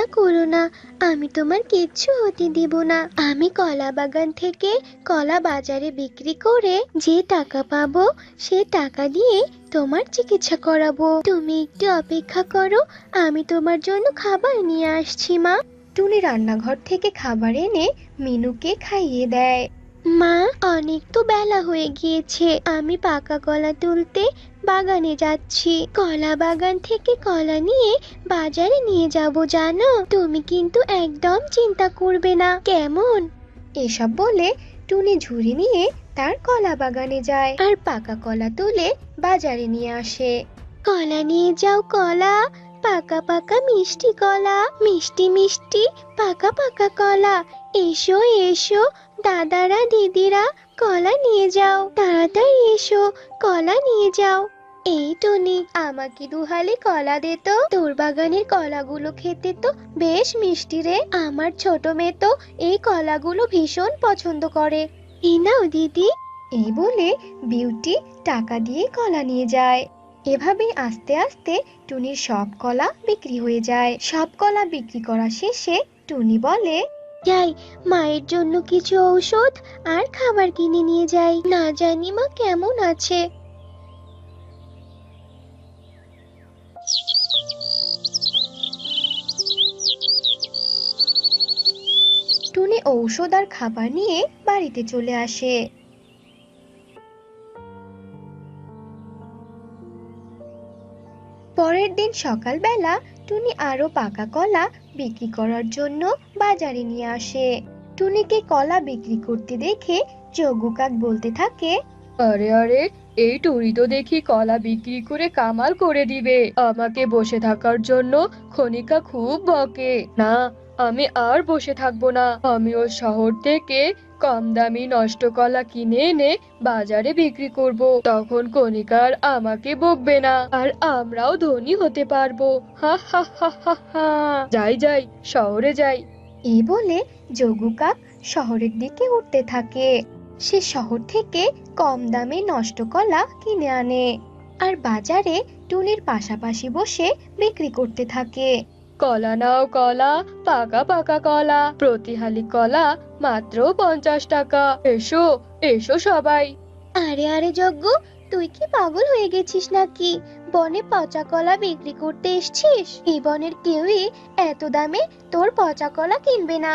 চিন্তা করো না, আমি তোমার কিচ্ছু হতে দিব না। আমি কলা বাগান থেকে কলা বাজারে বিক্রি করে যে টাকা পাবো সে টাকা দিয়ে তোমার চিকিৎসা করাবো। তুমি একটু অপেক্ষা করো, আমি তোমার জন্য খাবার নিয়ে আসছি মা। টুনি রান্নাঘর থেকে খাবার এনে মিনুকে খাইয়ে দেয়। মা, অনেক তো বেলা হয়ে গিয়েছে, আমি পাকা কলা তুলতে বাগানে যাচ্ছি। কলা বাগান থেকে কলা নিয়ে বাজারে নিয়ে যাব জানো। তুমি কিন্তু একদম চিন্তা করবে না, কেমন? এসব বলে টুনি ঝুড়ি নিয়ে তার কলা বাগানে যায় আর পাকা কলা তুলে বাজারে নিয়ে আসে। কলা নিয়ে যাও কলা, পাকা পাকা মিষ্টি কলা, মিষ্টি মিষ্টি পাকা পাকা কলা। এসো এসো দাদারা দিদিরা, কলা নিয়ে যাও, তাড়াতাড়ি এসো, কলা নিয়ে যাও। এই টুনি, আমাকে দুহালি কলা দে তো, তোর বাগানের কলাগুলো খেতে তো বেশ মিষ্টি রে। আমার ছোট মেয়ে তো এই কলাগুলো ভীষণ পছন্দ করে। এই নাও দিদি। এই বলে বিউটি টাকা দিয়ে কলা নিয়ে যায়। এভাবেই আস্তে আস্তে টুনির সব কলা বিক্রি হয়ে যায়। সব কলা বিক্রি করা শেষে টুনি বলে, যাই মায়ের জন্য কিছু ঔষধ আর খাবার কিনে নিয়ে যাই, না জানি মা কেমন আছে। টুনি ঔষধ আর খাবার নিয়ে বাড়িতে চলে আসে। পরের দিন সকালবেলা টুনি আরো পাকা কলা বিক্রি করার জন্য বাজারে নিয়ে আসে। টুনিকে কলা বিক্রি করতে দেখে যোগু কাক বলতে থাকে, আরে আরে, এই টুনি তো দেখি কলা বিক্রি করে কামাল করে দিবে। আমাকে বসে থাকার জন্য খনিকা খুব বকে। না, আমি আর বসে থাকবো না। আমিও শহর থেকে কম দামি নষ্ট কলা কিনে এনে বাজারে বিক্রি করব। তখন কণিকার আমাকে বকবে না, আর আমরাও ধনী হতে পারবো। হা হা হা হা হা। যাই যাই, শহরে যাই। এই বলে যোগু কাক শহরের দিকে উঠতে থাকে। সে শহর থেকে কম দামে নষ্ট কলা কিনে আনে আর বাজারে টুনির পাশাপাশি বসে বিক্রি করতে থাকে। কলা নাও কলা, পাকা পাকা কলা, প্রতি হালি কলা মাত্র 50 টাকা। এসো এসো সবাই। আরে আরে যজ্ঞ, তুই কি পাগল হয়ে গেছিস নাকি? বনে পচা কলা বিক্রি করতে এসছিস? এই বনের কেউই এত দামে তোর পচা কলা কিনবে না।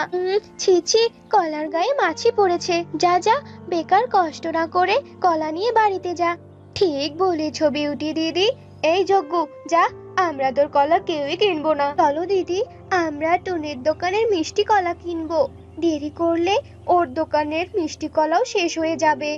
ছি ছি, কলার গায়ে মাছি পড়েছে। যা যা, বেকার কষ্ট না করে কলা নিয়ে বাড়িতে যা। ঠিক বলেছ বিউটি দিদি। এই যজ্ঞ, যা, আমরা তোর কলা কেউই কিনবো না। চলো দিদি, আমরা টুনির দোকানের মিষ্টি কলা কিনবো। দেরি করলে ওর দোকানের মিষ্টি কলাও শেষ হয়ে যাবে।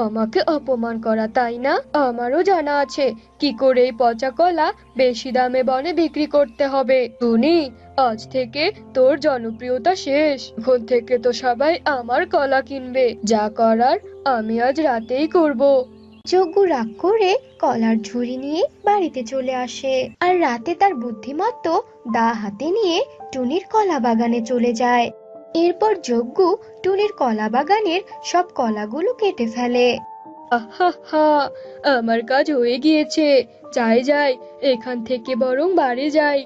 আমাকে অপমান করা, তাই না? আমারও জানা আছে কি করে এই পচা কলা বেশি দামে বনে বিক্রি করতে হবে। টুনি, আজ থেকে তোর জনপ্রিয়তা শেষ। এখন থেকে তো সবাই আমার কলা কিনবে। যা করার আমি আজ রাতেই করব। যজ্ঞ রাগ করে কলার ঝুড়ি নিয়ে বাড়িতে চলে আসে আর রাতে তার বুদ্ধিমত্ত দা হাতে নিয়ে টুনির কলা বাগানে চলে যায়। এরপর যজ্ঞ টুনির কলা বাগানের সব কলাগুলো কেটে ফেলে। আহা, আমার কাজ হয়ে গিয়েছে। যাই যাই, এখান থেকে বরং বাড়ি যাই।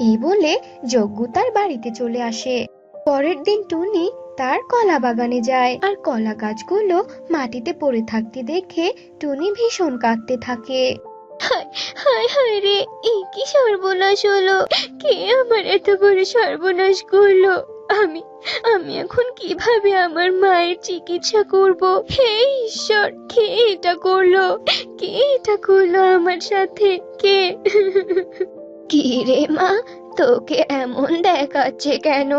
এই বলে যজ্ঞ তার বাড়িতে চলে আসে। পরের দিন টুনি তার কলা বাগানে যায় আর কলা গাছগুলো মাটিতে পড়ে থাকতে দেখে টুনি ভীষণ কাঁদতে থাকে। হায় হায় হায় রে, এই কি সর্বনাশ হলো! কে আমার এত বড় সর্বনাশ করলো! আমি আমি এখন কিভাবে আমার মায়ের চিকিৎসা করব? হে ঈশ্বর, কে এটা করলো? কে এটা করলো আমার সাথে? কে? কি রে মা, তোকে এমন দেখাচ্ছে কেন?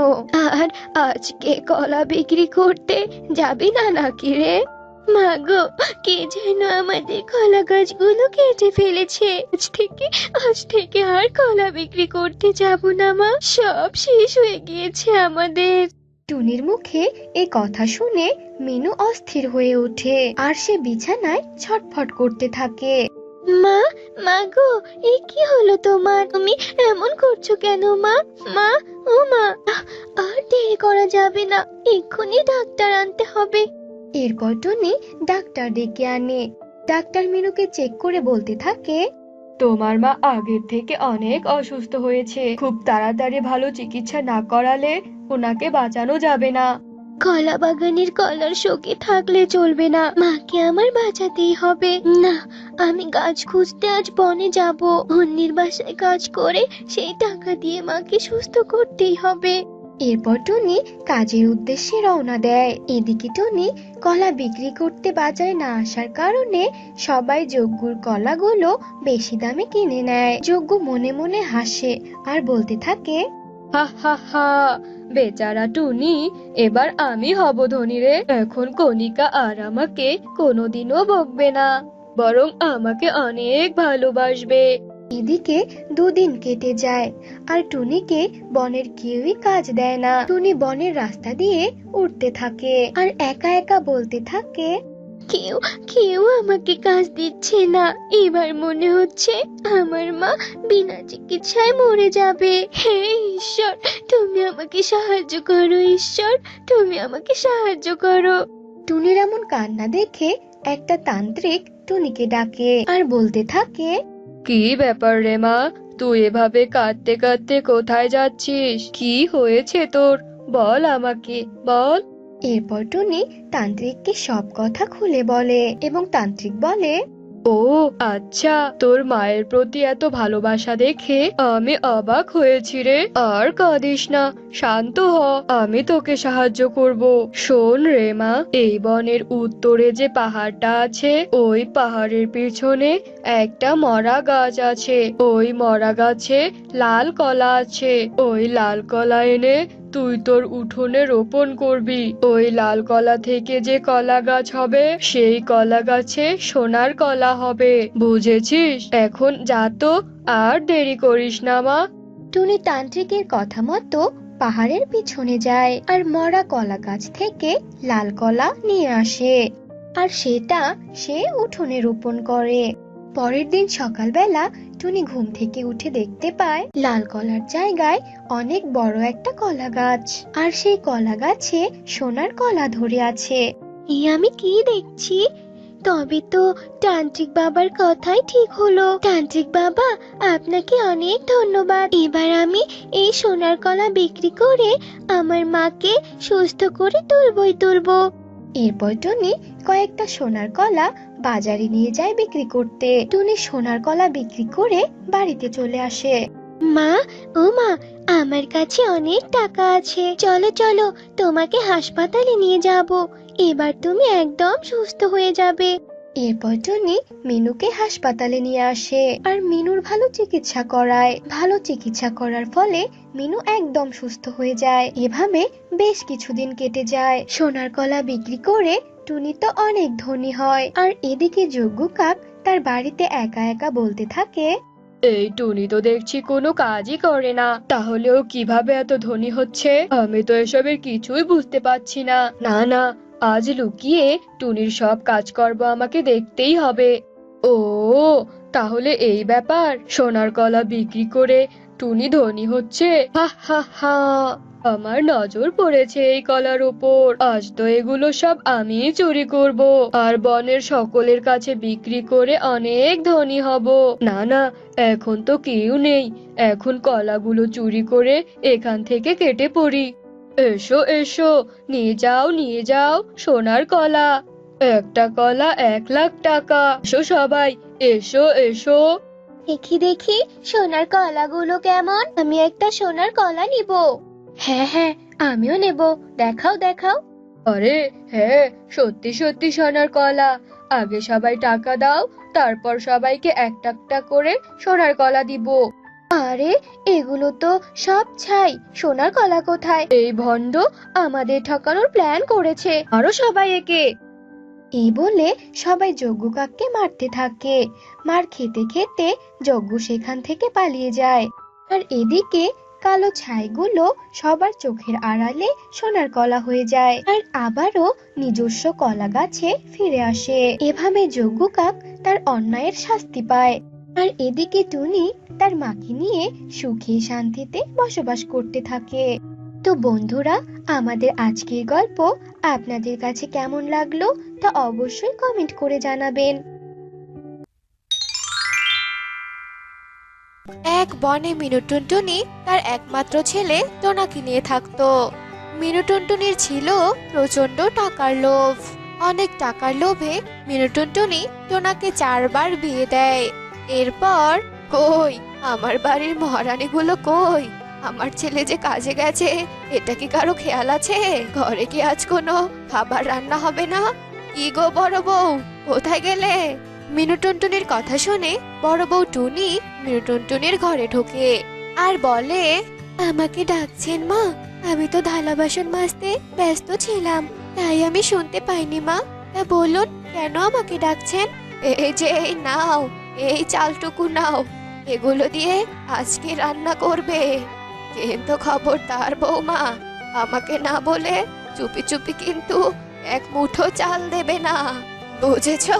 আর আজকে কলা বিক্রি করতে যাবি না নাকি রে? মা গো, কে যেন আমাদের কলা গাছগুলো কেটে ফেলেছে। আজ থেকে আর কলা বিক্রি করতে যাব না মা, সব শেষ হয়ে গিয়েছে আমাদের। টুনির মুখে এই কথা শুনে মিনু অস্থির হয়ে ওঠে আর সে বিছানায় ছটফট করতে থাকে। মা, মা গো, এ কি হলো তোমার? তুমি এমন করছো কেন মা? মা, ও মা, আর দেরি করা যাবে না, এক্ষুনি ডাক্তার আনতে হবে। এরপর টুনি ডাক্তার ডেকে আনে। ডাক্তার মিনুকে চেক করে বলতে থাকে, তোমার মা আগের থেকে অনেক অসুস্থ হয়েছে, খুব তাড়াতাড়ি ভালো চিকিৎসা না করালে ওনাকে বাঁচানো যাবে না। কলা বাগানের কলার শোকে থাকলে চলবে না, মাকে আমার বাঁচাতেই হবে। না, আমি গাছ খুঁজতে আজ বনে যাব। অন্যের বাসায় কাজ করে সেই টাকা দিয়ে মাকে সুস্থ করতেই হবে। এরপর টুনি কাজের উদ্দেশ্যে রওনা দেয়। এদিকে টুনি কলা বিক্রি করতে বাজারে না আসার কারণে সবাই যজ্ঞুর কলাগুলো বেশি দামে কিনে নেয়। যজ্ঞ মনে মনে হাসে আর বলতে থাকে, হা হা হা, বেচারা টুনি, এবার আমি হব ধনী রে। এখন কণিকা আর আমাকে কোনোদিনও বকবে না, বরং আমাকে অনেক ভালোবাসবে। এদিকে দুদিন কেটে যায় আর টুনিকে বনের কেউই কাজ দেয় না। টুনি বনের রাস্তা দিয়ে উঠতে থাকে আর একা একা বলতে থাকে, কেউ কেউ আমাকে কাজ দিচ্ছে না। এবার মনে হচ্ছে আমার মা বিনা চিকিৎসায় মরে যাবে। হে ঈশ্বর, তুমি আমাকে সাহায্য করো। ঈশ্বর, তুমি আমাকে সাহায্য করো। টুনির এমন কান্না দেখে একটা তান্ত্রিক টুনিকে ডাকে আর বলতে থাকে, কি ব্যাপার রে মা, তুই এভাবে কাঁদতে কাঁদতে কোথায় যাচ্ছিস? কি হয়েছে তোর? বল আমাকে, বল। এরপর টুনি তান্ত্রিককে সব কথা খুলে বলে এবং তান্ত্রিক বলে, ও আচ্ছা, তোর মায়ের প্রতি এত ভালোবাসা দেখে আমি অবাক হয়েছি রে। আর কাঁদিস না, শান্ত হ, আমি তোকে সাহায্য করব। শোন রে মা, এই বনের উত্তরে যে পাহাড়টা আছে, ওই পাহাড়ের পিছনে একটা মরা গাছ আছে। ওই মরা গাছে লাল কলা আছে। ওই লাল কলা এনে তুই তোর উঠোনে রোপণ করবি। ওই লাল কলা থেকে যে কলা গাছ হবে, সেই কলা গাছে সোনার কলা হবে। বুঝেছিস? এখন যা তো, আর দেরি করিস না মা। টুনি তান্ত্রিকের কথা মতো পাহাড়ের পিছনে যায় আর মরা কলা গাছ থেকে লাল কলা নিয়ে আসে আর সেটা সে উঠোনে রোপণ করে। পরের দিন সকালবেলা টুনি ঘুম থেকে উঠে দেখতে পায় লাল কলার জায়গায় অনেক বড় একটা কলা গাছ আর সেই কলা গাছে সোনার কলা ধরে আছে। আমি কি দেখছি? তবে তো তান্ত্রিক বাবার কথাই ঠিক হলো। তান্ত্রিক বাবা, আপনাকে অনেক ধন্যবাদ। এবার আমি এই সোনার কলা বিক্রি করে আমার মাকে সুস্থ করে তুলবই তুলবো। এরপর টুনি কয়েকটা সোনার কলা বাজারে নিয়ে যায় বিক্রি করতে। টুনি সোনার কলা বিক্রি করে বাড়িতে চলে আসে। মা, ও মা, আমার কাছে অনেক টাকা আছে। চলো চলো, তোমাকে হাসপাতালে নিয়ে যাব। এবার তুমি একদম সুস্থ হয়ে যাবে। এরপর টুনি মিনুকে হাসপাতালে নিয়ে আসে আর মিনুর ভালো চিকিৎসা করায়। ভালো চিকিৎসা করার ফলে মিনু একদম সুস্থ হয়ে যায়। এভাবে বেশ কিছুদিন কেটে যায়। সোনার কলা বিক্রি করে টুনি তো অনেক ধনী হয়। আর এদিকে যজ্ঞ কাক তার বাড়িতে একা একা বলতে থাকে, এই টুনি তো দেখছি কোনো কাজই করে না, তাহলেও কিভাবে এত ধনী হচ্ছে? আমি তো এসবের কিছুই বুঝতে পারছি না। না না, আজ লুকিয়ে টুনির সব কাজকর্ম আমাকে দেখতেই হবে। ও, তাহলে এই ব্যাপার, সোনার কলা বিক্রি করে টুনি ধনী হচ্ছে। হা হা হা, আমার নজর পড়েছে এই কলার ওপর। আজ তো এগুলো সব আমি চুরি করব আর বনের সকলের কাছে বিক্রি করে অনেক ধনী হব। না না, এখন তো কেউ নেই, এখন কলাগুলো চুরি করে এখান থেকে কেটে পড়ি। এসো এসো, নিয়ে যাও নিয়ে যাও সোনার কলা। একটা কলা 1,00,000 টাকা। এসো সবাই, এসো এসো। দেখি দেখি সোনার কলাগুলো কেমন। আমি একটা সোনার কলা নিব। হ্যাঁ হ্যাঁ, আমিও নেব। দেখাও দেখাও। আরে হ্যাঁ, সত্যি সত্যি সোনার কলা। আগে সবাই টাকা দাও, তারপর সবাইকে একটা একটা করে সোনার কলা দিব। আরে, এগুলো তো সব ছাই। সোনার কলা কোথায়? এই ভণ্ড আমাদের ঠকানোর প্ল্যান করেছে, আরো সবাই একে। এই বলে সবাই যজ্ঞ কাককে মারতে থাকে। মার খেতে খেতে যজ্ঞ সেখান থেকে পালিয়ে যায়। আর এদিকে কালো ছাইগুলো সবার চোখের আড়ালে সোনার কলা হয়ে যায় আর আবারও নিজস্ব কলা গাছে ফিরে আসে। এভাবে যজ্ঞ কাক তার অন্যায়ের শাস্তি পায়। আর এদিকে টুনি তার মাকে নিয়ে সুখে শান্তিতে বসবাস করতে থাকে। তো বন্ধুরা, আমাদের আজকের গল্প আপনাদের কাছে কেমন লাগলো তা অবশ্যই কমেন্ট করে জানাবেন। এক বনে মিনু টুনটুনি তার একমাত্র ছেলে টোনাকে নিয়ে থাকতো। মিনু টুনটুনির ছিল প্রচন্ড টাকার লোভ। অনেক টাকার লোভে মিনু টুনটুনি টোনাকে 4বার বিয়ে দেয়। এরপর কই আমার বাড়ির মহারানীগুলো কই? আমার ছেলে যে কাজে গেছে, এটা কি কারো খেয়াল আছে? ঘরে কি আজ কোনো খাবার রান্না হবে না? কি গো বড় বউ, কোথায় গেলে? মিনু টুনটুনির কথা শুনে বড় বউ টুনি মিনু টুনটুনির ঘরে ঢোকে আর বলে, আমাকে ডাকছেন মা? আমি তো থালা বাসন মাজতে ব্যস্ত ছিলাম, তাই আমি শুনতে পাইনি মা। তা বলুন, কেন আমাকে ডাকছেন? এই যে এই নাও, এই চালটুকু নাও, এগুলো দিয়ে আজকে রান্না করবে। কিন্তু খবরদার বৌমা, আমাকে না বলে চুপি চুপি কিন্তু এক মুঠো চাল দেবে না, বুঝেছো?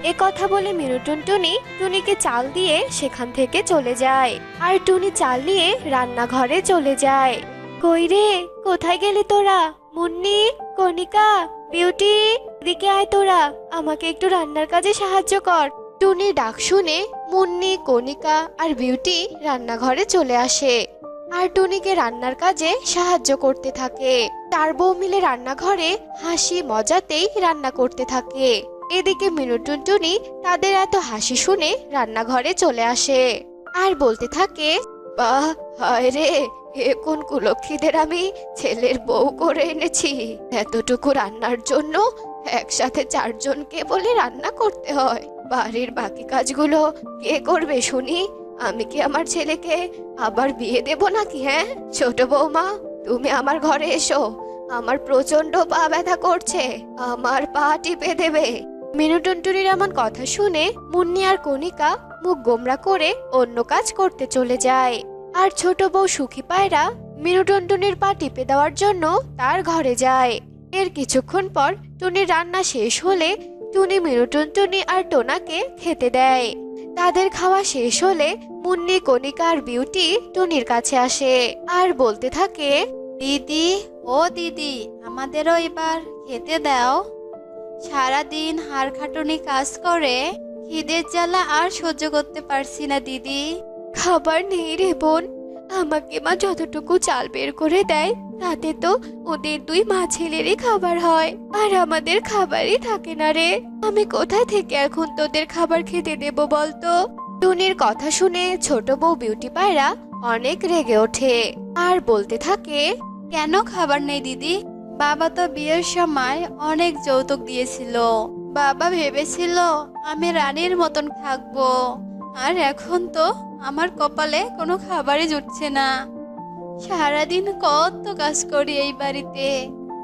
এ কথা বলে মিনু টুনটুনি টুনিকে চাল দিয়ে সেখান থেকে চলে যায়। আর টুনি চাল নিয়ে রান্নাঘরে চলে যায়। কই রে, কোথায় গেলি তোরা? মুন্নি, কণিকা, বিউটি, এদিকে আয় তোরা, আমাকে একটু রান্নার কাজে সাহায্য কর। টুনির ডাক শুনে মুন্নি, কণিকা আর বিউটি রান্নাঘরে চলে আসে আর টুনিকে রান্নার কাজে সাহায্য করতে থাকে। 4 বউ মিলে রান্নাঘরে হাসি মজাতেই রান্না করতে থাকে। এদিকে মিনু টুনটুনি তাদের এত হাসি শুনে রান্নাঘরে চলে আসে আর বলতে থাকে, বাহ, হায় রে, এ কোন কুলক্ষীদের আমি ছেলের বউ করে এনেছি। এতটুকু রান্নার জন্য একসাথে 4 জনকে বলে রান্না করতে হয়। বাড়ির বাকি কাজগুলো কে করবে শুনি? আমি কি আমার ছেলেকে আবার বিয়ে দেব নাকি? হ্যাঁ ছোট বৌমা, তুমি আমার ঘরে এসো, আমার প্রচন্ড পা ব্যথা করছে, আমার পা টিপে দেবে। মিনু টুনটুনির এমন কথা শুনে মুন্নি আর কণিকা মুখ গোমরা করে অন্য কাজ করতে চলে যায়। আর ছোট বউ সুখী পায়রা মিনু টুনটুনির পা টিপে দেওয়ার জন্য তার ঘরে যায়। এর কিছুক্ষণ পর টুনির রান্না শেষ হলে টুনি মিনু টুনটুনি আর টোনাকে খেতে দেয়। তাদের খাওয়া শেষ হলে মুন্নি, কণিকা আর বিউটি টুনির কাছে আসে আর বলতে থাকে, দিদি, ও দিদি, আমাদেরও এবার খেতে দাও। সারাদিন হাড় খাটুনি কাজ করে খিদের জ্বালা আর সহ্য করতে পারছি না দিদি। খাবার নেই রে বোন, আমাকে মা যতটুকু চাল বের করে দেয় তাতে তো ওদের 2 মা ছেলেরই খাবার হয়, আর আমাদের খাবারই থাকে না রে। আমি কোথায় থেকে এখন তোদের খাবার খেতে দেব বলতো? টুনির কথা শুনে ছোট বউ বিউটি পায়রা অনেক রেগে ওঠে আর বলতে থাকে, কেন খাবার নেই দিদি? বাবা তো বিয়ের সময় অনেক যৌতুক দিয়েছিল। বাবা ভেবেছিল আমি রানীর মতন থাকবো, আর এখন তো আমার কপালে কোনো খাবারই জুটছে না। সারাদিন কত কাজ করি এই বাড়িতে,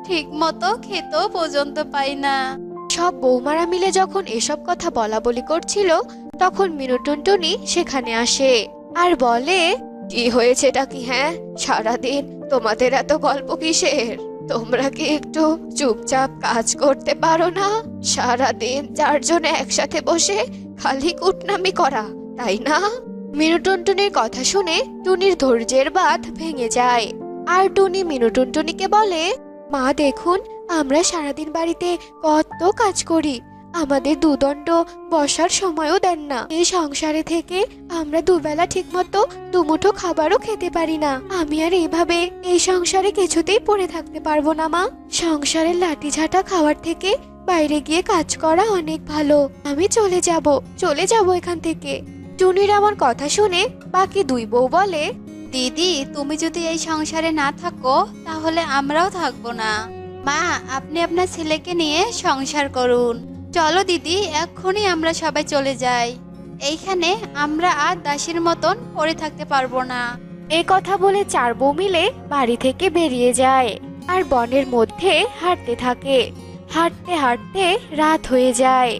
ঠিক মতো খেতেও পর্যন্ত পাই না। সব বৌমারা মিলে যখন এসব কথা বলা বলি করছিল তখন মিনু টুনটুনি সেখানে আসে আর বলে, কি হয়েছেটা কি? হ্যাঁ, সারাদিন তোমাদের এত গল্প কিসের? তোমরা কি একটু চুপচাপ কাজ করতে পারো না? সারাদিন 4 জনে একসাথে বসে খালি কুটনামি করা, তাই না? মিনু টুনটুনির কথা শুনে টুনির ধৈর্যের বাঁধ ভেঙে যায় আর টুনি মিনু টুনটুনিকে বলে, মা দেখুন, আমরা সারাদিন বাড়িতে কত কাজ করি, আমাদের দুদণ্ড বসার সময়ও দেন না। এই সংসারে থেকে আমরা দুবেলা ঠিকমতো দুমুঠো খাবারও খেতে পারি না। আমি আর এভাবে এই সংসারে কিছুতেই পড়ে থাকতে পারবো না মা। সংসারের লাঠি ঝাঁটা খাওয়ার থেকে বাইরে গিয়ে কাজ করা অনেক ভালো। আমি চলে যাব এখান থেকে। টুনির আমার কথা শুনে বাকি 2 বউ বলে, দিদি, তুমি যদি এই সংসারে না থাকো তাহলে আমরাও থাকবো না। মা, আপনি আপনার ছেলেকে নিয়ে সংসার করুন। চলো দিদি, এক্ষুনি আমরা সবাই চলে যাই। এইখানে আমরা আর দাসীর মতন পড়ে থাকতে পারবো না। এই কথা বলে 4 বউ মিলে বাড়ি থেকে বেরিয়ে যায় আর বনের মধ্যে হাঁটতে থাকে। হাঁটতে হাঁটতে রাত হয়ে যায়।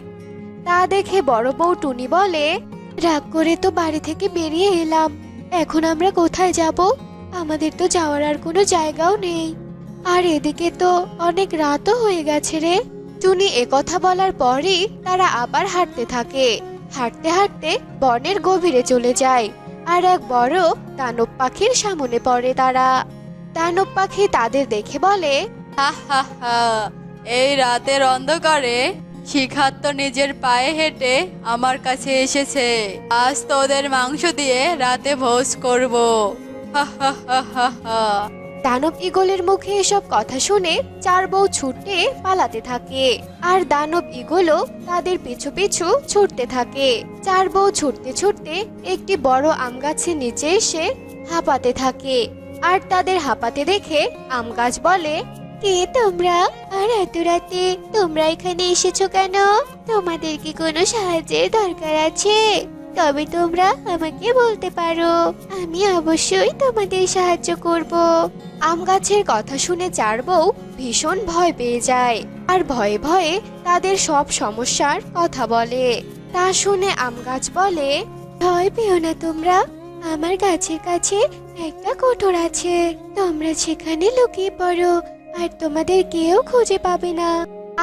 তা দেখে বড় বউ টুনি বলে, রাগ করে তো বাড়ি থেকে বেরিয়ে এলাম, এখন আমরা কোথায় যাব? আমাদের তো যাওয়ার আর কোনো জায়গাও নেই, আর এদিকে তো অনেক রাতও হয়ে গেছে রে। টুনি একথা বলার পরই তারা আবার হাঁটতে থাকে। হাঁটতে হাঁটতে বনের গভীরে চলে যায় আর এক বড় দানব পাখির সামনে পড়ে তারা। দানব পাখি তাদের দেখে বলে, হা হা হা, এই রাতের অন্ধকারে শিখার তো নিজের পায়ে হেঁটে আমার কাছে এসেছে। আজ তোদের মাংস দিয়ে রাতে ভোজ করব। হা হা হা হা হা। দানব ঈগলের মুখে এসব কথা শুনে চার বউ ছুটে পালাতে থাকে, আর দানব ঈগলও তাদের পিছু পিছু ছুটতে থাকে। চার বউ ছুটতে ছুটতে একটি বড় আম গাছের নিচে এসে হাঁপাতে থাকে, আর তাদের হাঁপাতে দেখে আম গাছ বলে, কে তোমরা, আর এত রাতে তোমরা এখানে এসেছো কেন? তোমাদের কি কোনো সাহায্যের দরকার আছে? তবে তোমরা আমাকে বলতে পারো, আমি অবশ্যই তোমাদের সাহায্য করব। আম গাছের কথা শুনে চার বউ ভীষণ ভয় পেয়ে যায়, আর ভয়ে ভয়ে তাদের সব সমস্যার কথা বলে। তা শুনে আম গাছ বলে, ভয় পেও না তোমরা, আমার গাছের কাছে একটা কোঠর আছে, তোমরা সেখানে লুকিয়ে পড়ো, আর তোমাদের কেউ খুঁজে পাবে না।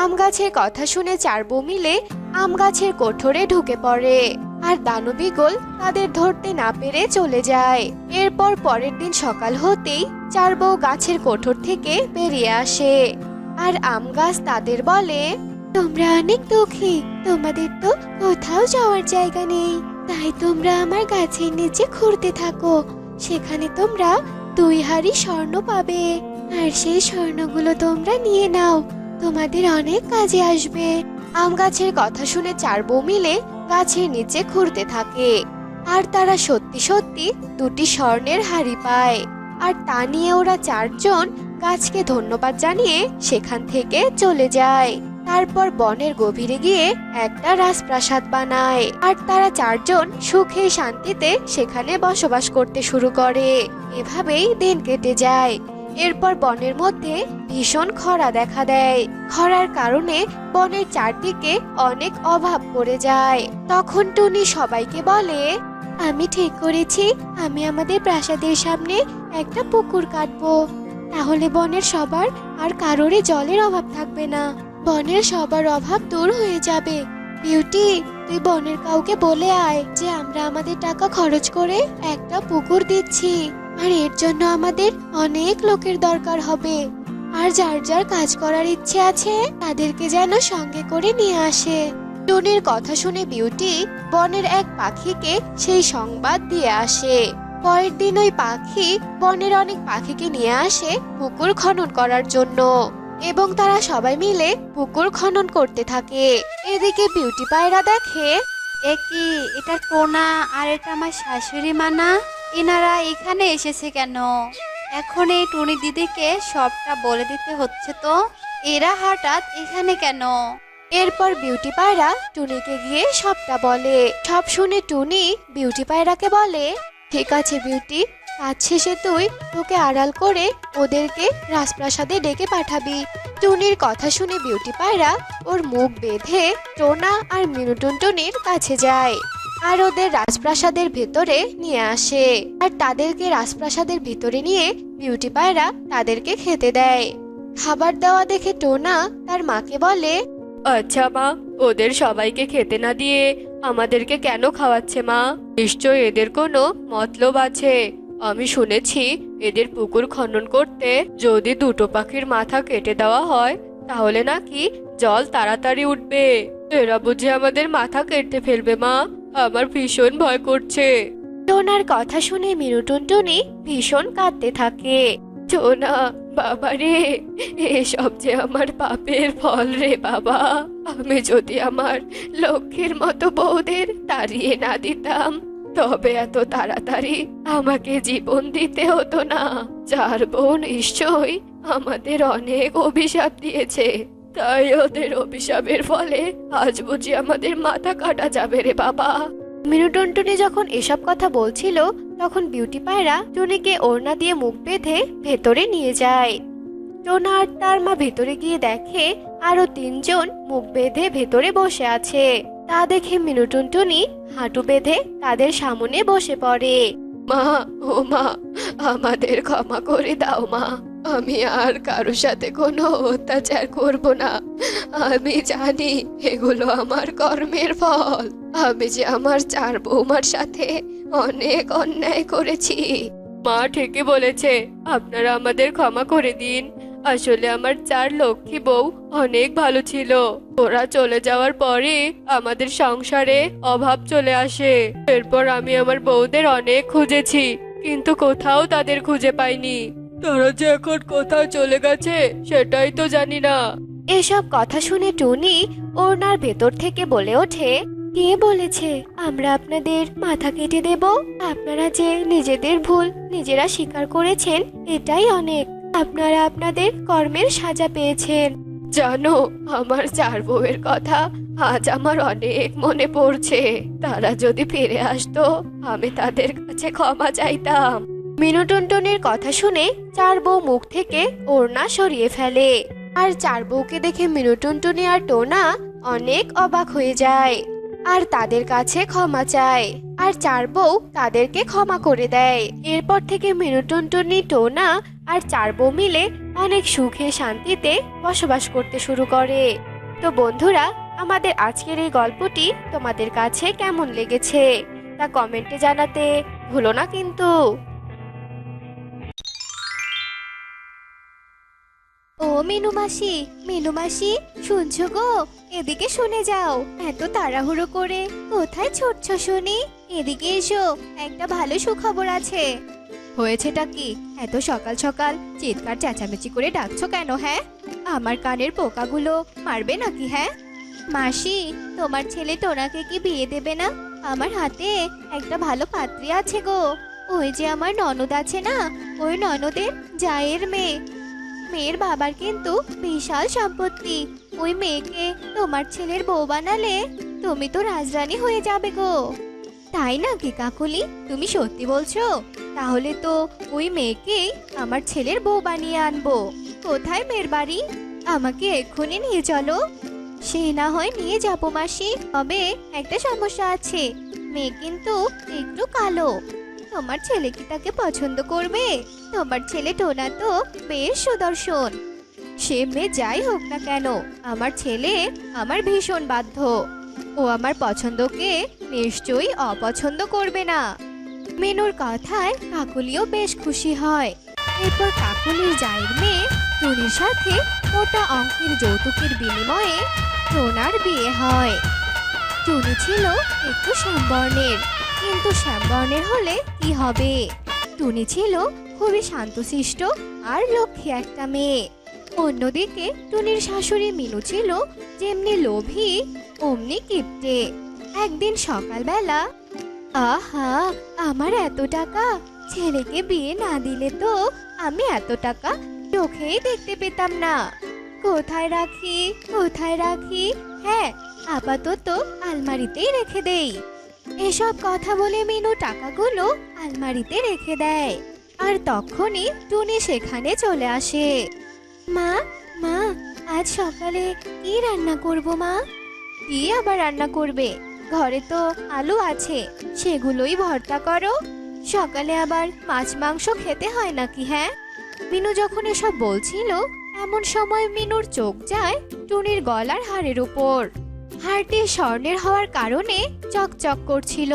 আম গাছের কথা শুনে চার বউ মিলে আম গাছের কোঠরে ঢুকে পড়ে, আর দানব ঈগল তাদের ধরতে না পেরে চলে যায়। এরপর পরের দিন সকাল হতেই চার বউ গাছের কোঠর থেকে বেরিয়ে আসে, আর আম গাছ তাদের বলে, তোমরা অনেক দুঃখী, তোমাদের তো কোথাও যাওয়ার জায়গা নেই, তাই তোমরা আমার গাছের নিচে ঘুরতে থাকো, সেখানে তোমরা 2 হাঁড়ি স্বর্ণ পাবে, আর সেই স্বর্ণগুলো তোমরা নিয়ে নাও, তোমাদের অনেক কাজে আসবে। আম গাছের কথা শুনে চার বউ মিলে গাছের নিচে ঘুরতে থাকে, আর তারা সত্যি সত্যি 2টি স্বর্ণের হাঁড়ি পায়, আর তা নিয়ে ওরা চারজন গাছকে ধন্যবাদ জানিয়ে সেখান থেকে চলে যায়। তারপর বনের গভীরে গিয়ে একটা রাজপ্রাসাদ বানায়, আর তারা চারজন সুখে শান্তিতে সেখানে বসবাস করতে শুরু করে। এভাবেই দিন কেটে যায়। এরপর বনের মধ্যে ভীষণ খরা দেখা দেয়। খরার কারণে বনের চারদিকে অনেক অভাব পড়ে যায়। তখন টুনি সবাইকে বলে, আমি ঠিক করেছি আমি আমাদের প্রাসাদের সামনে একটা পুকুর কাটবো, তাহলে বনের সবার আর কারোরই জলের অভাব থাকবে না, বনের সবার অভাব দূর হয়ে যাবে। বিউটি, তুই বনের কাউকে বলে আয় যে আমরা আমাদের টাকা খরচ করে একটা পুকুর দিচ্ছি, আর এর জন্য আমাদের অনেক লোকের দরকার হবে, আর যার যার কাজ করার ইচ্ছে আছে তাদেরকে যেন সঙ্গে করে নিয়ে আসে। টুনির কথা শুনে বিউটি বনের এক পাখিকে সেই সংবাদ দিয়ে আসে। পরের দিন ওই পাখি বনের অনেক পাখিকে নিয়ে আসে পুকুর খনন করার জন্য, এবং তারা সবাই মিলে পুকুর খনন করতে থাকে। এদিকে বিউটি পায়রা দেখে, কি এটা টোনা আর এটা আমার শাশুড়ি মা না, এনারা এখানে এসেছে কেন? এখন এই টুনি দিদিকে সবটা বলে দিতে হচ্ছে তো, এরা হঠাৎ এখানে কেন? এরপর বিউটি পায়রা টুনিকে গিয়ে সবটা বলে। সব শুনে টুনি বিউটি পায়রাকে বলে, ঠিক আছে বিউটি, কাজ শেষে তুই তোকে আড়াল করে ওদেরকে রাজপ্রাসাদে ডেকে পাঠাবি। টুনির কথা শুনে বিউটি পায়রা ওর মুখ বেঁধে টোনা আর মিনুটুনটুনির কাছে যায়, আর ওদের রাজপ্রাসাদের ভেতরে নিয়ে আসে, আর তাদেরকে রাজপ্রাসাদের ভিতরে নিয়ে বিউটি পায়রা তাদেরকে খেতে দেয়। খাবার দেওয়া দেখে টোনা তার মাকে বলে, আচ্ছা মা, ওদের সবাইকে খেতে না দিয়ে আমাদেরকে কেন খাওয়াচ্ছে মা? নিশ্চয় এদের কোনো মতলব আছে। আমি শুনেছি এদের পুকুর খনন করতে যদি 2টো পাখির মাথা কেটে দেওয়া হয় তাহলে নাকি জল তাড়াতাড়ি উঠবে। এরা বুঝি আমাদের মাথা কেটে ফেলবে মা, আমার ভীষণ ভয় করছে। টোনার কথা শুনে মিনুটুনটুনি ভীষণ কাঁদতে থাকে। টোনা বাবা রে, এসব যে আমার পাপের ফল রে বাবা। আমি যদি আমার লক্ষ্মীর মতো বউদের তাড়িয়ে না দিতাম তবে এত তাড়াতাড়ি আমাকে জীবন দিতে হতো না। চার বোন নিশ্চয়ই আমাদের অনেক অভিশাপ দিয়েছে, তাই ওদের অভিশাপের ফলে আজ বুঝি আমাদের মাথা কাটা যাবে রে বাবা। মিনুটুনটুনি যখন এসব কথা বলছিল তখন বিউটি পায়রা টুনিকে ওড়না দিয়ে মুখ বেঁধে ভেতরে নিয়ে যায়। টোনা আর তার মা ভেতরে গিয়ে দেখে আরো 3জন মুখ বেঁধে ভেতরে বসে আছে। তা দেখে মিনুটুনটুনি হাঁটু বেঁধে তাদের সামনে বসে পড়ে। মা, ও মা, আমাদের ক্ষমা করে দাও মা, আমি আর কারোর সাথে কোনো অত্যাচার করব না। আমি জানি এগুলো আমার কর্মের ফল। আমি যে আমার 4 বৌমার সাথে অনেক অন্যায় করেছি। মা ঠিকই বলেছে, আপনারা আমাদের ক্ষমা করে দিন। আসলে আমার 4 লক্ষ্মী বউ অনেক ভালো ছিল। ওরা চলে যাওয়ার পরে আমাদের সংসারে অভাব চলে আসে। এরপর আমি আমার বউদের অনেক খুঁজেছি, কিন্তু কোথাও তাদের খুঁজে পাইনি। তারা যে এখন কোথাও চলে গেছে সেটাই তো জানি না। এসব কথা শুনে টুনি ওড়নার ভেতর থেকে বলে ওঠে, কে বলেছে আমরা আপনাদের মাথা কেটে দেব? আপনারা যে নিজেদের ভুল নিজেরা স্বীকার করেছেন এটাই অনেক। আপনারা আপনাদের কর্মের সাজা পেয়েছেন। জানো, আমার 4 বউয়ের কথা আজ আমার অনেক মনে পড়ছে। তারা যদি ফিরে আসতো আমি তাদের কাছে ক্ষমা চাইতাম। মিনু টুনটুনির কথা শুনে 4 বউ মুখ থেকে ওড়না সরিয়ে ফেলে। আর 4 বউকে দেখে মিনু টুনটুনি আর টোনা অনেক অবাক হয়ে যায় আর তাদের কাছে ক্ষমা চায়। আর 4 বউ তাদেরকে ক্ষমা করে দেয়। এরপর থেকে মিনু টুনটুনি, টোনা আর 4 বউ মিলে অনেক সুখে শান্তিতে বসবাস করতে শুরু করে। তো বন্ধুরা, আমাদের আজকের এই গল্পটি তোমাদের কাছে কেমন লেগেছে তা কমেন্টে জানাতে ভুলো না কিন্তু। ও মিনু মাসি, শুনছো গো? এদিকে শুনে যাও। এত তাড়াহুড়ো করে কোথায় ছুটছো শুনি? এদিকে এসো, একটা ভালো সুখবর আছে। হয়েছেটা কি? এত সকাল সকাল চিৎকার চেঁচামেচি করে ডাকছো কেন? হ্যাঁ, আমার কানের পোকাগুলো মারবে নাকি? হ্যাঁ মাসি, তোমার ছেলে টোনাকে কি বিয়ে দেবে না? আমার হাতে একটা ভালো পাত্রী আছে গো। ওই যে আমার ননদ আছে না, ওই ননদের জায়ের মেয়ের বাবার কিন্তু বিশাল সম্পত্তি। ওই মেয়েকে তোমার ছেলের বউ বানালে তুমি তো রাজরানী হয়ে যাবে গো। তাই নাকি কাকুলি? তুমি সত্যি বলছো? তাহলে তো ওই মেয়েকেই আমার ছেলের বউ বানিয়ে আনবো। কোথায় মেয়ের বাড়ি? আমাকে এক্ষুনি নিয়ে চলো। সে না হয় নিয়ে যাবো মাসি, তবে একটা সমস্যা আছে। মেয়ে কিন্তু একটু কালো। তোমার ছেলে কি তাকে পছন্দ করবে? তোমার ছেলে টোনা তো বেশ সুদর্শন। সে মেয়ে যাই হোক না কেন, আমার ছেলে আমার ভীষণ বাধ্য। ও আমার পছন্দকে নিশ্চয়ই অপছন্দ করবে না। মিনুর কথায় কাকুলিও বেশ খুশি হয়। এরপর কাকুলির জায়ের মেয়ে টুনির সাথে মোটা অঙ্কের যৌতুকের বিনিময়ে টোনার বিয়ে হয়। টুনি ছিল একটু শ্যামবর্ণের, কিন্তু শ্যামবর্ণের হলে কি হবে? টুনি ছিল খুবই শান্তশিষ্ট আর লক্ষ্মী একটা মেয়ে। অন্যদিকে টুনির শাশুড়ি মিনু ছিল যেমনি লোভী অমনি কিপ্টে। একদিন সকালবেলা, আহা, আমার এত টাকা! ছেলেকে বিয়ে না দিলে তো আমি এত টাকা চোখেই দেখতে পেতাম না। কোথায় রাখি? হ্যাঁ, আপাতত আলমারিতেই রেখে দেই। এসব কথা বলে মিনু টাকাগুলো আলমারিতে রেখে দেয়। আর তখনই টুনি সেখানে চলে আসে। মা, আজ সকালে কি রান্না করব মা? কি আবার রান্না করবে? ঘরে তো আলু আছে, সেগুলোই ভর্তা করো। সকালে আবার মাছ মাংস খেতে হয় নাকি? হ্যাঁ। মিনু যখন এসব বলছিল, এমন সময় মিনুর চোখ যায় টুনির গলার হাড়ের উপর। হাড়টি স্বর্ণের হওয়ার কারণে চকচক করছিল।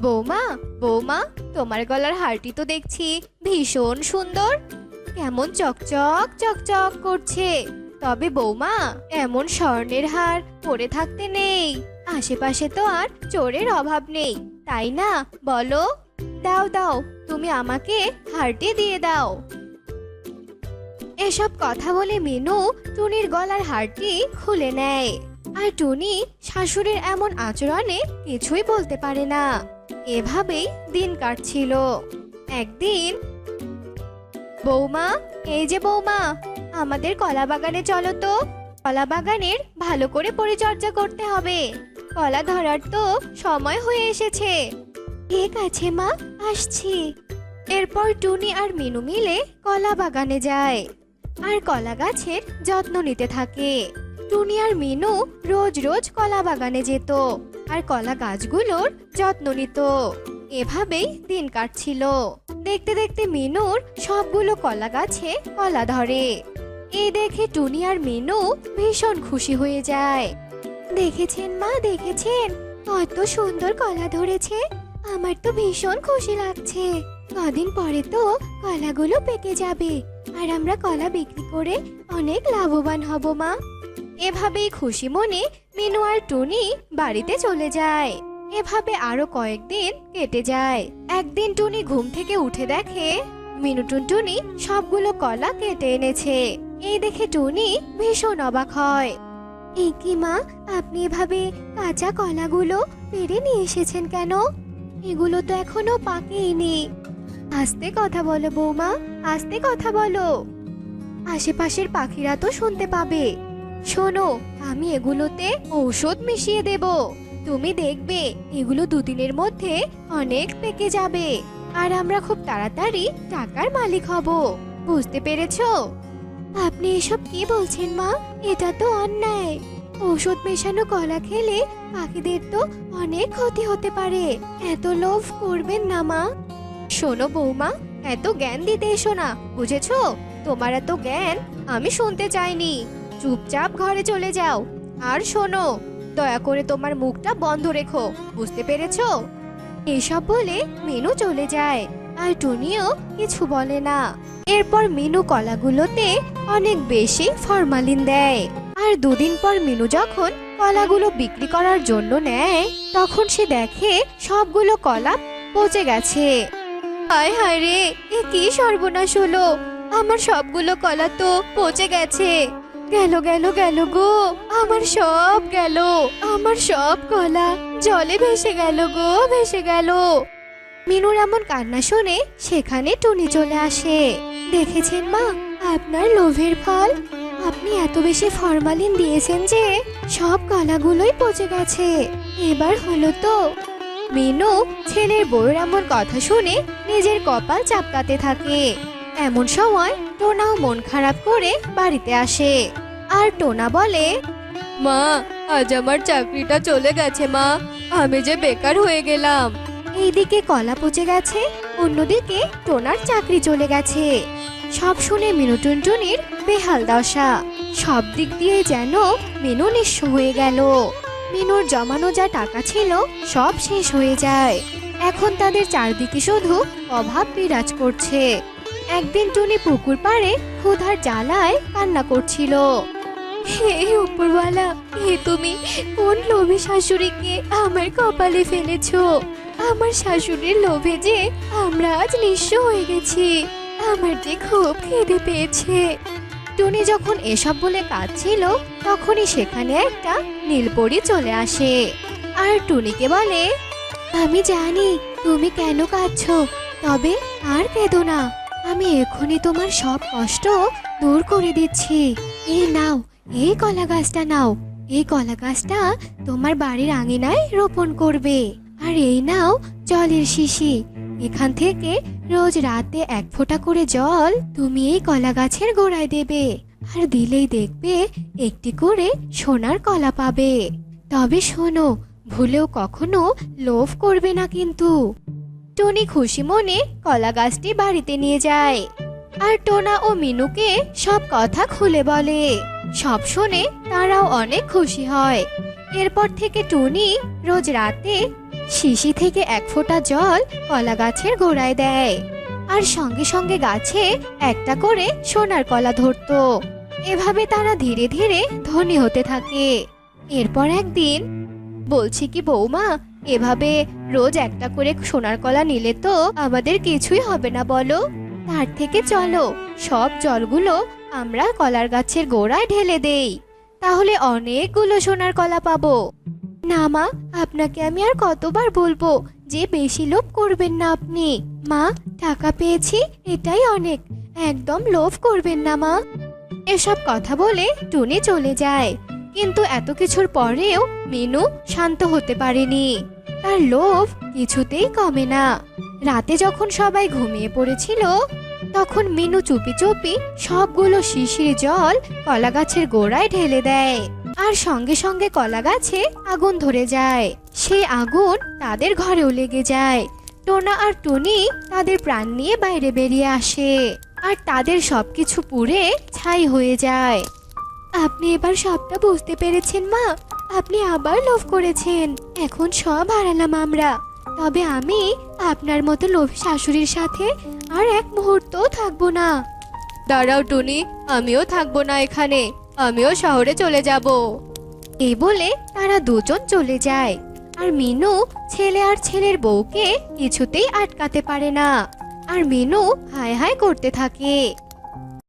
বৌমা, তোমার গলার হাড়টি তো দেখছি ভীষণ সুন্দর। কেমন চকচক করছে। তবে বৌমা, এমন স্বর্ণের হার পরে থাকতে নেই। আশেপাশে তো আর চোরের অভাব নেই, তাই না? বলো। দাও, তুমি আমাকে হারটি দিয়ে দাও। এসব কথা বলে মিনু টুনির গলার হারটি খুলে নেয়। আর টুনি শাশুড়ির এমন আচরণে কিছুই বলতে পারে না। এভাবেই দিন কাটছিল। একদিন, বৌমা, এই যে বৌমা, আমাদের কলা বাগানে চলো তো। কলা বাগানের ভালো করে পরিচর্যা করতে হবে। কলা ধরার তো সময় হয়ে এসেছে। ঠিক আছে মা, আসছি। এরপর টুনি আর মিনু মিলে কলা বাগানে যায় আর কলা গাছের যত্ন নিতে থাকে। টুনি আর মিনু রোজ কলা বাগানে যেত আর কলা গাছগুলোর যত্ন নিত। এভাবেই দিন কাটছিল। দেখতে দেখতে মিনুর সবগুলো কলা গাছে কলা ধরে। এই দেখে টুনি আর মিনু ভীষণ খুশি হয়ে যায়। দেখেছেন মা, দেখেছেন কত সুন্দর কলা ধরেছে? আমার তো ভীষণ খুশি লাগছে। কদিন পরে তো কলাগুলো পেকে যাবে আর আমরা কলা বিক্রি করে অনেক লাভবান হব মা। এভাবেই খুশি মনে মিনু আর টুনি বাড়িতে চলে যায়। এভাবে আরো কয়েকদিন কেটে যায়। একদিন টুনি ঘুম থেকে উঠে দেখে মিনু টুনটুনি সবগুলো কলা কেটে এনেছে। এই দেখে টুনি ভীষণ অবাক হয়। এ কি মা, আপনি এভাবে কাঁচা কলাগুলো পেড়ে নিয়ে এসেছেন কেন? এগুলো তো এখনো পাকেইনি। আস্তে কথা বলো বৌমা, আস্তে কথা বলো, আশেপাশের পাখিরা তো শুনতে পাবে। শোনো, আমি এগুলোতে ঔষধ মিশিয়ে দেব। তুমি দেখবে এগুলো দুদিনের মধ্যে অনেক পেকে যাবে আর আমরা খুব তাড়াতাড়ি টাকার মালিক হব। বুঝতে পেরেছো? আপনি এসব কি বলছেন মা? এটা তো অন্যায়। ঔষধ মেশানো কলা খেলে পাখিদের তো অনেক ক্ষতি হতে পারে। এত লোভ করবেন না মা। শোনো বৌমা, এত জ্ঞান দিতে এসো না, বুঝেছো? তোমার এত জ্ঞান আমি শুনতে চাইনি। চুপচাপ ঘরে চলে যাও। আর শোনো, দয়া করে তোমার মুখটা বন্ধ রেখো, বুঝতে পেরেছো? এসব বলে মিনু চলে যায় আর টুনিও কিছু বলে না। এরপর মিনু কলাগুলোতে অনেক বেশি ফরমালিন দেয়। আর দুদিন পর মিনু যখন কলাগুলো বিক্রি করার জন্য নেয় তখন সে দেখে সবগুলো কলা পচে গেছে। হায় হায় রে, এ কি সর্বনাশ হলো! আমার সবগুলো কলা তো পচে গেছে। গেল গেল গেল গো, আমার সব গেল। আমার সব কলা জলে ভেসে গেল গো, ভেসে গেল। মিনুর এমন কান্না শুনে সেখানে টুনি চলে আসে। দেখেছেন মা, আপনার লোভের ফল। আপনি এত বেশি ফরমালিন দিয়েছেন যে সব কলাগুলোই পচে গেছে। এবার হলো তো। মিনু ছেলের বউয়ের এমন কথা শুনে নিজের কপাল চাপকাতে থাকে। এমন সময় টোনাও মন খারাপ করে বাড়িতে আসে। আর টোনা বলে, মা, আজ আমার চাকরিটা চলে গেছে মা। আমি যে বেকার হয়ে গেলাম। এইদিকে কলা পচে গেছে, অন্যদিকে টোনার চাকরি চলে গেছে। সব শুনে মিনু টুনটুনির বেহাল দশা। সব দিক দিয়ে যেন মিনু নিঃস্ব হয়ে গেল। মিনুর জমানো যা টাকা ছিল সব শেষ হয়ে যায়। এখন তাদের চারদিকে শুধু অভাব বিরাজ করছে। একদিন টুনি পুকুর পাড়ে ক্ষুধার জ্বালায় কান্না করছিল। হে উপরওয়ালা, হে তুমি কোন লোভী শাশুড়িকে আমার কপালে ফেলেছো? আমার শাশুড়ির লোভে যে আমরা আজ নিঃস্ব হয়ে গেছি। আমার যে খুব খিদে পেয়েছে। টুনি যখন এসব বলে কাঁদছিল তখনই সেখানে একটা নীলপরি চলে আসে আর টুনিকে বলে, আমি জানি তুমি কেন কাঁদছো, তবে আর কেঁদো না। আমি এখনই তোমার সব কষ্ট দূর করে দিচ্ছি। এই নাও, এই কলা গাছটা নাও। এই কলা গাছটা তোমার বাড়ির আঙিনায় রোপণ করবে। আর এই নাও জলের শিশি। এখান থেকে রোজ রাতে 1 ফোঁটা করে জল তুমি এই কলা গাছের গোড়ায় দেবে। আর দিলেই দেখবে একটি করে সোনার কলা পাবে। তবে শোনো, ভুলেও কখনো লোভ করবে না কিন্তু। টুনি খুশি মনে কলা গাছটি বাড়িতে নিয়ে যায় আর টোনা ও মিনুকে সব কথা খুলে বলে। সব শুনে তারাও অনেক খুশি হয়। এরপর থেকে টুনি রোজ রাতে শিশি থেকে 1 ফোঁটা জল কলা গাছের গোড়ায় দেয় আর সঙ্গে সঙ্গে গাছে একটা করে সোনার কলা ধরতো। এভাবে তারা ধীরে ধীরে ধনী হতে থাকে। এরপর একদিন, বলছি কি বৌমা, এভাবে রোজ একটা করে সোনার কলা নিলে তো আমাদের কিছুই হবে না বলো? তার থেকে চলো সব জলগুলো আমরা কলার গাছের গোড়ায় ঢেলে দেই, তাহলে অনেকগুলো সোনার কলা পাবো। না মা, আপনাকে আমি আর কতবার বলবো যে বেশি লোভ করবেন না আপনি। মা, টাকা পেয়েছি এটাই অনেক, একদম লোভ করবেন না মা। এসব কথা বলে টুনি চলে যায়। কিন্তু এত কিছুর পরেও মিনু শান্ত হতে পারেনি। তার লোভ কিছুতেই কমে না। রাতে যখন সবাই ঘুমিয়ে পড়েছিল তখন মিনু চুপি চুপি সবগুলো শিশির জল কলা গাছের গোড়ায় ঢেলে দেয় আর সঙ্গে সঙ্গে কলা গাছে আগুন ধরে যায়। সেই আগুন তাদের ঘরেও লেগে যায়। টোনা আর টুনি তাদের প্রাণ নিয়ে বাইরে বেরিয়ে আসে আর তাদের সবকিছু পুড়ে ছাই হয়ে যায়। আপনি এবার সবটা বুঝতে পেরেছেন মা? আপনি আবার লোভ করেছেন। এখন সব হারালাম আমরা। তবে আমি আপনার মতো লোভী শাশুড়ির সাথে আর এক মুহূর্তও থাকবো না। দাঁড়াও টুনি, আমিও থাকবো না এখানে, আমিও শহরে চলে যাব। এই বলে তারা দুজন চলে যায়। আর মিনু ছেলে আর ছেলের বউকে কিছুতেই আটকাতে পারে না। আর মিনু হায় হায় করতে থাকে।